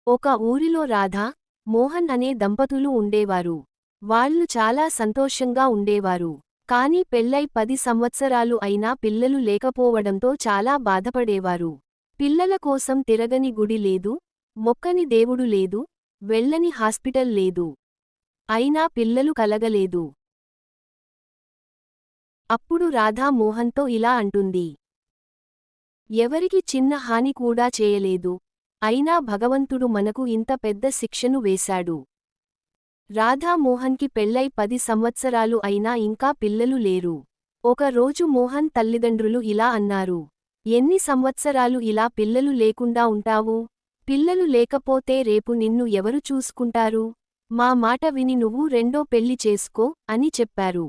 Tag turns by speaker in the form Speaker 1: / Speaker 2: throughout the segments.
Speaker 1: ఒక ఊరిలో రాధ, మోహన్ అనే దంపతులు ఉండేవారు. వాళ్ళు చాలా సంతోషంగా ఉండేవారు. కాని పెళ్లై 10 సంవత్సరాలు అయినా పిల్లలు లేకపోవడంతో చాలా బాధపడేవారు. పిల్లల కోసం తిరగని గుడి లేదు, మొక్కని దేవుడు లేదు, వెళ్ళని హాస్పిటల్ లేదు. అయినా పిల్లలు కలగలేదు. అప్పుడు రాధ మోహన్తో ఇలా అంటుంది. ఎవరికి చిన్న హాని కూడా చేయలేదు. అయినా భగవంతుడు మనకు ఇంత పెద్ద శిక్షను వేశాడు. రాధా మోహన్కి పెళ్లై 10 సంవత్సరాలు అయినా ఇంకా పిల్లలు లేరు. ఒక రోజు మోహన్ తల్లిదండ్రులు ఇలా అన్నారు. ఎన్ని సంవత్సరాలు ఇలా పిల్లలు లేకుండా ఉంటావు? పిల్లలు లేకపోతే రేపు నిన్ను ఎవరు చూసుకుంటారు? మా మాట విని నువ్వు రెండో పెళ్లి చేసుకో అని చెప్పారు.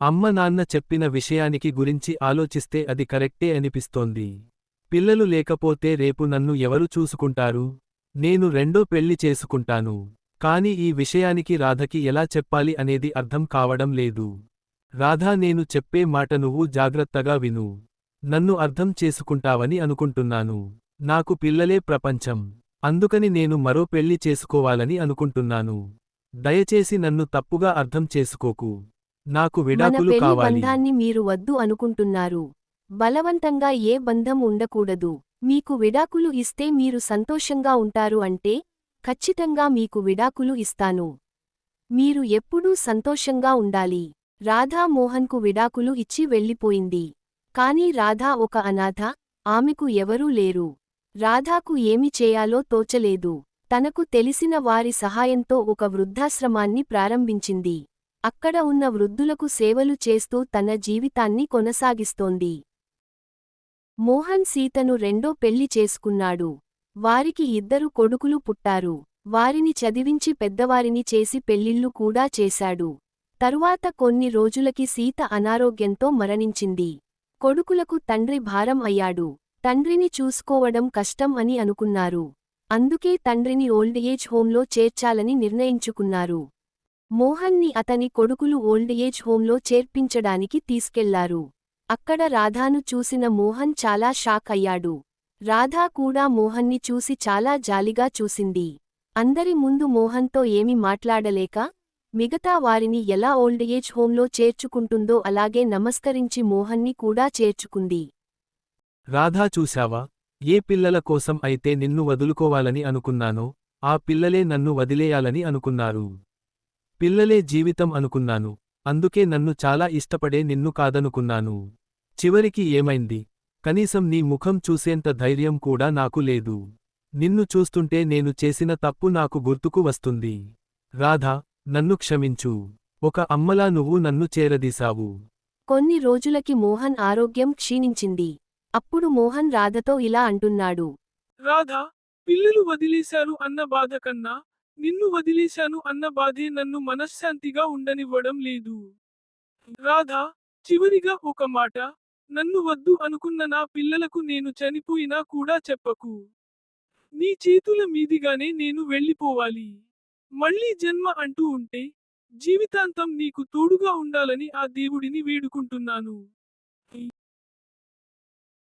Speaker 2: అమ్మ నాన్న చెప్పిన విషయానికి గురించి ఆలోచిస్తే అది కరెక్టే అనిపిస్తోంది. పిల్లలు లేకపోతే రేపు నన్ను ఎవరు చూసుకుంటారు? నేను రెండో పెళ్లి చేసుకుంటాను. కాని ఈ విషయానికి రాధకి ఎలా చెప్పాలి అనేది అర్థం కావడం లేదు. రాధా, నేను చెప్పే మాట నువ్వు జాగ్రత్తగా విను. నన్ను అర్థం చేసుకుంటావని అనుకుంటున్నాను. నాకు పిల్లలే ప్రపంచం. అందుకని నేను మరో పెళ్లి చేసుకోవాలని అనుకుంటున్నాను. దయచేసి నన్ను తప్పుగా అర్థం చేసుకోకు. నాకు
Speaker 1: మన
Speaker 2: విడాకులు
Speaker 1: పెళ్లి
Speaker 2: కావాలి.
Speaker 1: బంధాన్ని మీరు వద్దు అనుకుంటున్నారు. బలవంతంగా ఏ బంధం ఉండకూడదు. మీకు విడాకులు ఇస్తే మీరు సంతోషంగా ఉంటారు అంటే ఖచ్చితంగా మీకు విడాకులు ఇస్తాను. మీరు ఎప్పుడూ సంతోషంగా ఉండాలి. రాధా మోహన్కు విడాకులు ఇచ్చి వెళ్ళిపోయింది. కాని రాధా ఒక అనాథ, ఆమెకు ఎవరూ లేరు. రాధాకు ఏమి చేయాలో తోచలేదు. తనకు తెలిసిన వారి సహాయంతో ఒక వృద్ధాశ్రమాన్ని ప్రారంభించింది. అక్కడ ఉన్న వృద్ధులకు సేవలు చేస్తూ తన జీవితాన్ని కొనసాగిస్తోంది. మోహన్ సీతను రెండో పెళ్లి చేసుకున్నాడు. వారికి 2 కొడుకులు పుట్టారు. వారిని చదివించి పెద్దవారిని చేసి పెళ్లిళ్లు కూడా చేశాడు. తరువాత కొన్ని రోజులకి సీత అనారోగ్యంతో మరణించింది. కొడుకులకు తండ్రి భారం అయ్యాడు. తండ్రిని చూసుకోవడం కష్టం అని అనుకున్నారు. అందుకే తండ్రిని ఓల్డ్ ఏజ్ హోంలో చేర్చాలని నిర్ణయించుకున్నారు. మోహన్ని అతని కొడుకులు ఓల్డ్ ఏజ్ హోంలో చేర్పించడానికి తీసుకెళ్లారు. అక్కడ రాధాను చూసిన మోహన్ చాలా షాక్ అయ్యాడు. రాధా కూడా మోహన్ని చూసి చాలా జాలిగా చూసింది. అందరి ముందు మోహన్తో ఏమి మాట్లాడలేక, మిగతా వారిని ఎలా ఓల్డ్ ఏజ్ హోంలో చేర్చుకుంటుందో అలాగే నమస్కరించి మోహన్ని కూడా చేర్చుకుంది.
Speaker 2: రాధా, చూశావా? ఏ పిల్లల కోసం అయితే నిన్ను వదులుకోవాలని అనుకున్నానో ఆ పిల్లలే నన్ను వదిలేయాలని అనుకున్నారు. పిల్లలే జీవితం అనుకున్నాను. అందుకే నన్ను చాలా ఇష్టపడే నిన్ను కాదనుకున్నాను. చివరికి ఏమైంది? కనీసం నీ ముఖం చూసేంత ధైర్యం కూడా నాకు లేదు. నిన్ను చూస్తుంటే నేను చేసిన తప్పు నాకు గుర్తుకు వస్తుంది. రాధా, నన్ను క్షమించు. ఒక అమ్మలా నువ్వు నన్ను చేరదీశావు.
Speaker 1: కొన్ని రోజులకి మోహన్ ఆరోగ్యం క్షీణించింది. అప్పుడు మోహన్ రాధతో ఇలా అంటున్నాడు.
Speaker 3: రాధా, పిల్లలు వదిలేశారు అన్న బాధ కన్నా నిన్ను వదిలేశాను అన్న బాధే నన్ను మనశ్శాంతిగా ఉండనివ్వడం లేదు. రాధా, చివరిగా ఒక మాట. నన్ను వద్దు అనుకున్న నా పిల్లలకు నేను చనిపోయినా కూడా చెప్పకు. నీ చేతుల మీదిగానే నేను వెళ్ళిపోవాలి. మళ్ళీ జన్మ అంటూ ఉంటే జీవితాంతం నీకు తోడుగా ఉండాలని ఆ దేవుడిని వేడుకుంటున్నాను.